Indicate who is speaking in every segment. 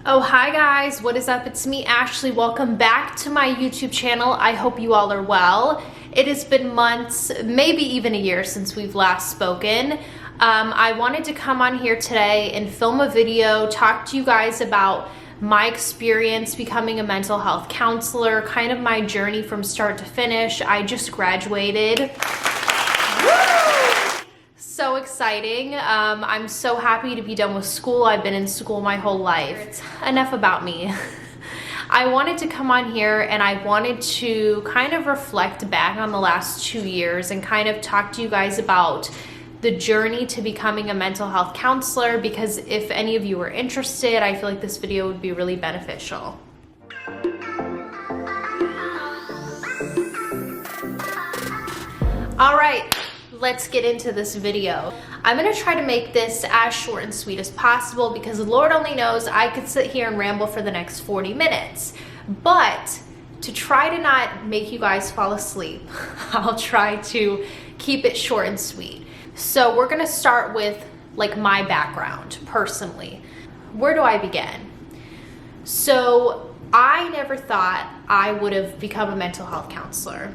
Speaker 1: Oh, hi guys, what is up? It's me, Ashley. Welcome back to my YouTube channel. I hope you all are well. It has been months, maybe even a year since we've last spoken. I wanted to come on here today and film a video, talk to you guys about my experience becoming a mental health counselor, kind of my journey from start to finish. I just graduated. So exciting. I'm so happy to be done with school. I've been in school my whole life. Enough about me. I wanted to come on here and I wanted to kind of reflect back on the last 2 years and kind of talk to you guys about the journey to becoming a mental health counselor, because if any of you are interested, I feel like this video would be really beneficial. All right. Let's get into this video. I'm gonna try to make this as short and sweet as possible because Lord only knows I could sit here and ramble for the next 40 minutes. But to try to not make you guys fall asleep, I'll try to keep it short and sweet. So we're gonna start with like my background personally. Where do I begin? So I never thought I would have become a mental health counselor.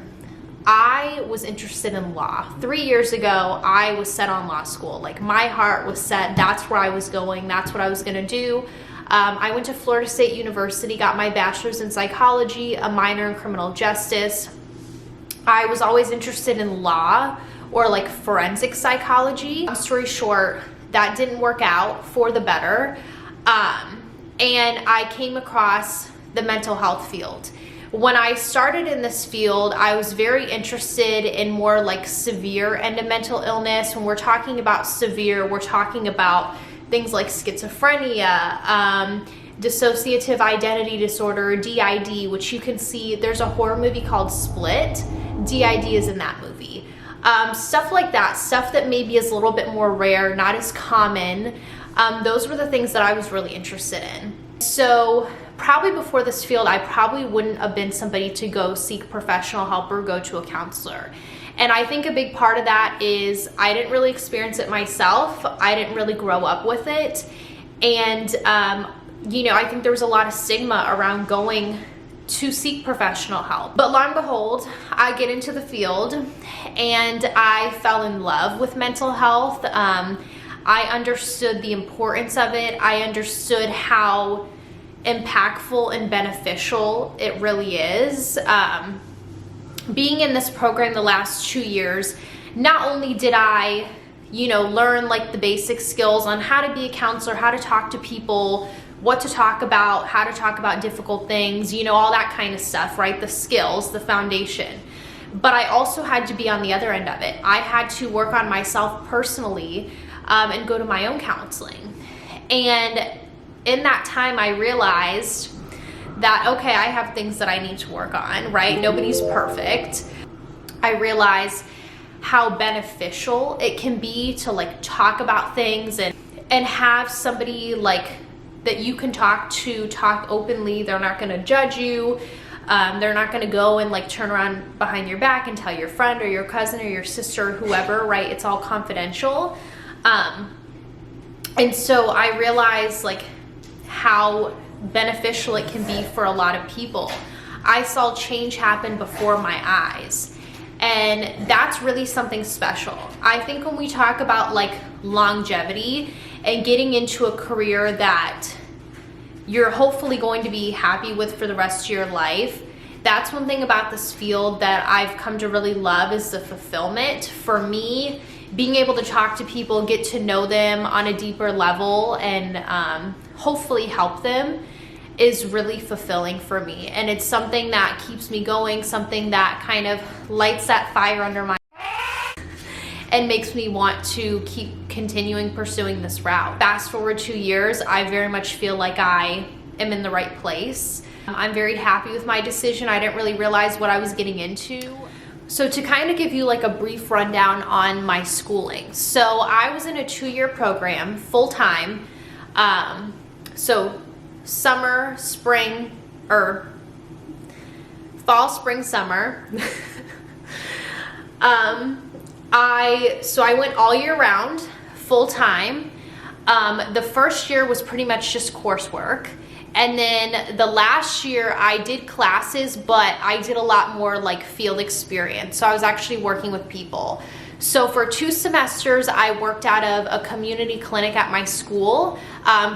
Speaker 1: I was interested in law. 3 years ago, I was set on law school. Like my heart was set. That's where I was going. That's what I was gonna do. I went to Florida State University, got my bachelor's in psychology, a minor in criminal justice. I was always interested in law or like forensic psychology. Long story short, that didn't work out for the better. And I came across the mental health field. When I started in this field, I was very interested in more like severe end of mental illness. When we're talking about severe, we're talking about things like schizophrenia, dissociative identity disorder, DID, which you can see, there's a horror movie called Split. DID is in that movie. Stuff like that, stuff that maybe is a little bit more rare, not as common. Those were the things that I was really interested in. So probably before this field, I probably wouldn't have been somebody to go seek professional help or go to a counselor. And I think a big part of that is I didn't really experience it myself. I didn't really grow up with it. And, you know, I think there was a lot of stigma around going to seek professional help. But lo and behold, I get into the field and I fell in love with mental health. I understood the importance of it. I understood how impactful and beneficial it really is. Being in this program the last 2 years, not only did I, you know, learn like the basic skills on how to be a counselor, how to talk to people, what to talk about, how to talk about difficult things, you know, all that kind of stuff, right? The skills, the foundation. But I also had to be on the other end of it. I had to work on myself personally and go to my own counseling. And in that time, I realized that, okay, I have things that I need to work on, right? Nobody's perfect. I realized how beneficial it can be to like talk about things and have somebody like that you can talk to, talk openly. They're not gonna judge you. They're not gonna go and like turn around behind your back and tell your friend or your cousin or your sister or whoever, right? It's all confidential. And so I realized like how beneficial it can be for a lot of people. I saw change happen before my eyes, and that's really something special. I think when we talk about like longevity and getting into a career that you're hopefully going to be happy with for the rest of your life, that's one thing about this field that I've come to really love is the fulfillment. For me, being able to talk to people, get to know them on a deeper level and hopefully help them is really fulfilling for me. And it's something that keeps me going, something that kind of lights that fire under my and makes me want to keep continuing pursuing this route. Fast forward 2 years, I very much feel like I am in the right place. I'm very happy with my decision. I didn't really realize what I was getting into. So to kind of give you like a brief rundown on my schooling. So I was in a 2-year program, full-time. So summer, spring, or fall, spring, summer. I went all year round, full-time. The first year was pretty much just coursework. And then the last year I did classes, but I did a lot more like field experience. So I was actually working with people. So for 2 semesters, I worked out of a community clinic at my school.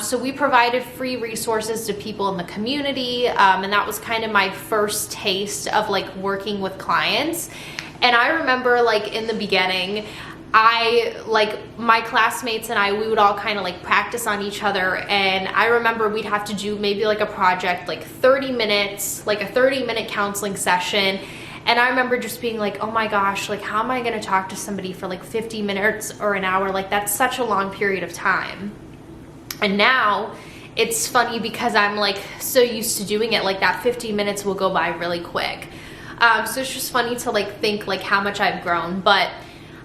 Speaker 1: So we provided free resources to people in the community. And that was kind of my first taste of like working with clients. And I remember like in the beginning, my classmates and we would all kind of like practice on each other, and I remember we'd have to do maybe like a project, like 30 minutes, like a 30-minute counseling session. And I remember just being like, oh my gosh, like how am I going to talk to somebody for like 50 minutes or an hour? Like that's such a long period of time. And now it's funny because I'm like so used to doing it, like that 50 minutes will go by really quick. So it's just funny to like think like how much I've grown. But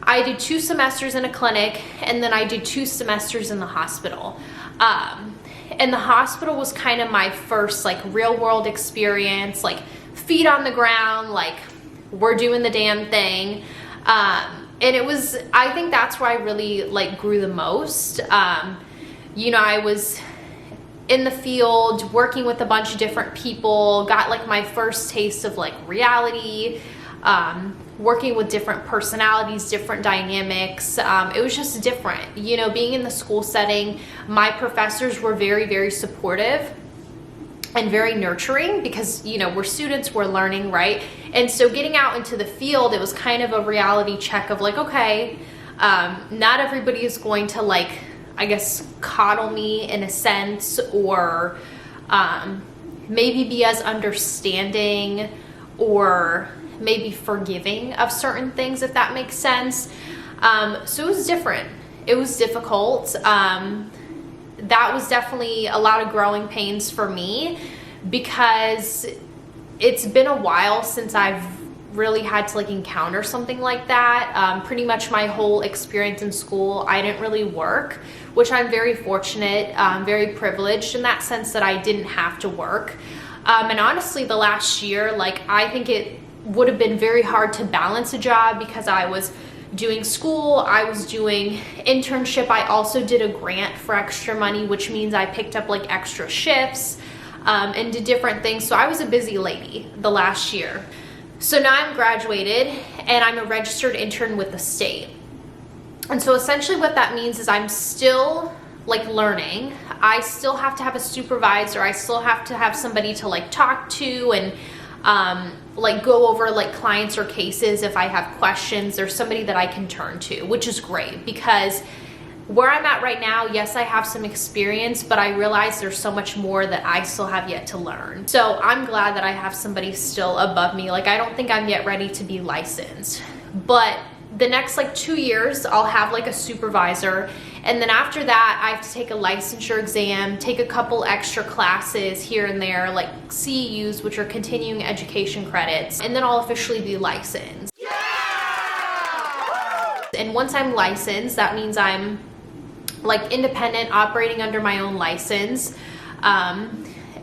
Speaker 1: I did 2 semesters in a clinic, and then I did 2 semesters in the hospital. And the hospital was kind of my first like real world experience, like feet on the ground, like we're doing the damn thing. And it was, I think that's where I really like grew the most. You know, I was in the field working with a bunch of different people, got like my first taste of like reality, working with different personalities, different dynamics. It was just different. You know, being in the school setting, my professors were very, very supportive and very nurturing because, you know, we're students, we're learning, right? And so getting out into the field, it was kind of a reality check of like, okay, not everybody is going to like, I guess, coddle me in a sense, or maybe be as understanding or maybe forgiving of certain things, if that makes sense. So it was different. It was difficult. That was definitely a lot of growing pains for me because it's been a while since I've really had to like encounter something like that. Pretty much my whole experience in school, I didn't really work, which I'm very fortunate, very privileged in that sense that I didn't have to work. And honestly, the last year, like I think it would have been very hard to balance a job because I was doing school, I was doing internship. I also did a grant for extra money, which means I picked up like extra shifts and did different things. So I was a busy lady the last year. So now I'm graduated and I'm a registered intern with the state. And so essentially what that means is I'm still like learning. I still have to have a supervisor. I still have to have somebody to like talk to and like go over like clients or cases. If I have questions, there's somebody that I can turn to, which is great because where I'm at right now, yes, I have some experience, but I realize there's so much more that I still have yet to learn. So I'm glad that I have somebody still above me. Like I don't think I'm yet ready to be licensed, but the next like 2 years, I'll have like a supervisor. And then after that, I have to take a licensure exam, take a couple extra classes here and there, like CEUs, which are continuing education credits, and then I'll officially be licensed. Yeah! And once I'm licensed, that means I'm like independent, operating under my own license.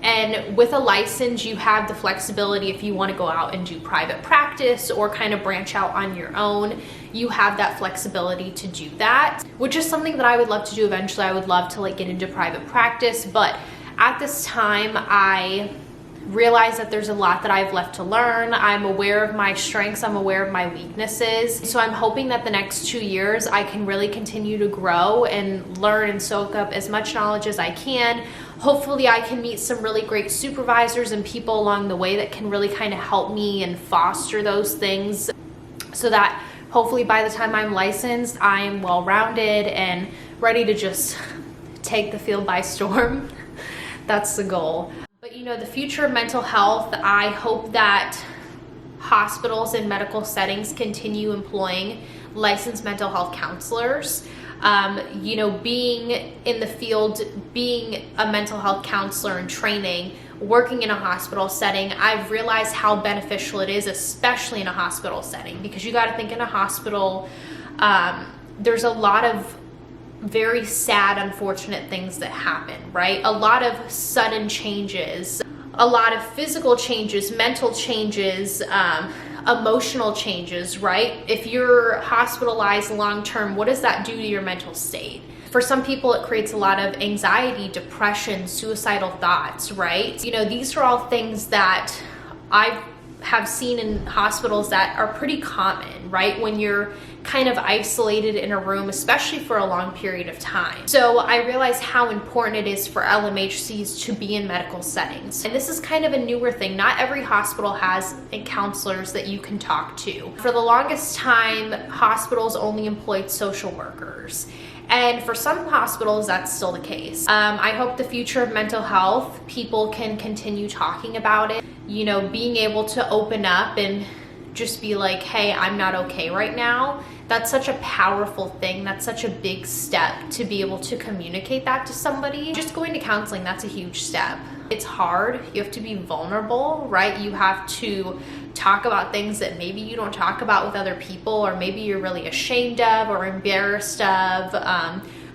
Speaker 1: And with a license, you have the flexibility if you want to go out and do private practice or kind of branch out on your own. You have that flexibility to do that, which is something that I would love to do eventually. I would love to like get into private practice, but at this time, I realize that there's a lot that I've left to learn. I'm aware of my strengths. I'm aware of my weaknesses. So I'm hoping that the next 2 years, I can really continue to grow and learn and soak up as much knowledge as I can. Hopefully I can meet some really great supervisors and people along the way that can really kind of help me and foster those things so that hopefully by the time I'm licensed, I am well-rounded and ready to just take the field by storm. That's the goal. But you know, the future of mental health, I hope that hospitals and medical settings continue employing licensed mental health counselors. You know, being in the field, being a mental health counselor in training, working in a hospital setting, I've realized how beneficial it is, especially in a hospital setting, because you got to think in a hospital, there's a lot of very sad, unfortunate things that happen, right? A lot of sudden changes, a lot of physical changes, mental changes, emotional changes, right? If you're hospitalized long-term, what does that do to your mental state? For some people, it creates a lot of anxiety, depression, suicidal thoughts, right? You know, these are all things that I have seen in hospitals that are pretty common, right? When you're kind of isolated in a room, especially for a long period of time. So I realize how important it is for LMHCs to be in medical settings. And this is kind of a newer thing. Not every hospital has counselors that you can talk to. For the longest time, hospitals only employed social workers. And for some hospitals, that's still the case. I hope the future of mental health, people can continue talking about it. You know, being able to open up and just be like, hey, I'm not okay right now. That's such a powerful thing. That's such a big step to be able to communicate that to somebody. Just going to counseling, that's a huge step. It's hard. You have to be vulnerable, right? You have to talk about things that maybe you don't talk about with other people, or maybe you're really ashamed of or embarrassed of,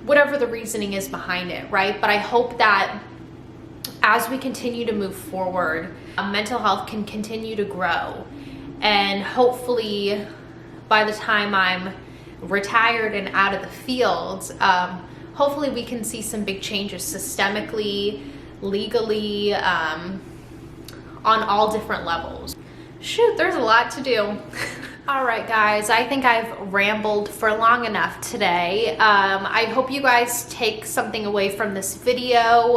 Speaker 1: whatever the reasoning is behind it, right? But I hope that as we continue to move forward, mental health can continue to grow. And hopefully by the time I'm retired and out of the field, hopefully we can see some big changes systemically, legally, on all different levels. Shoot, there's a lot to do. All right, guys, I think I've rambled for long enough today. I hope you guys take something away from this video.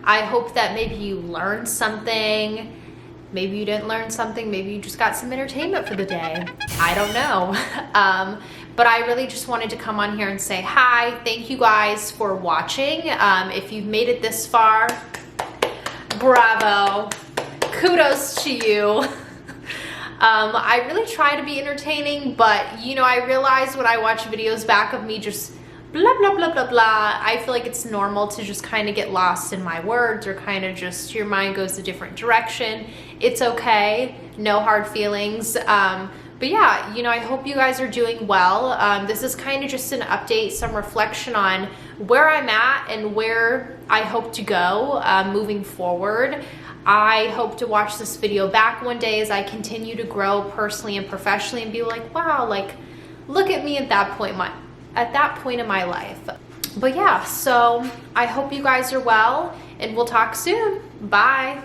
Speaker 1: I hope that maybe you learned something. Maybe you didn't learn something. Maybe you just got some entertainment for the day. I don't know. But I really just wanted to come on here and say hi. Thank you guys for watching. If you've made it this far, bravo. Kudos to you. I really try to be entertaining, but you know, I realize when I watch videos back of me just blah, blah, blah, blah, blah, I feel like it's normal to just kind of get lost in my words, or kind of just your mind goes a different direction. It's okay. No hard feelings. But yeah, you know, I hope you guys are doing well. This is kind of just an update, some reflection on where I'm at and where I hope to go moving forward. I hope to watch this video back one day as I continue to grow personally and professionally and be like, wow, like, look at me at that point in my life. But yeah, so I hope you guys are well, and we'll talk soon. Bye.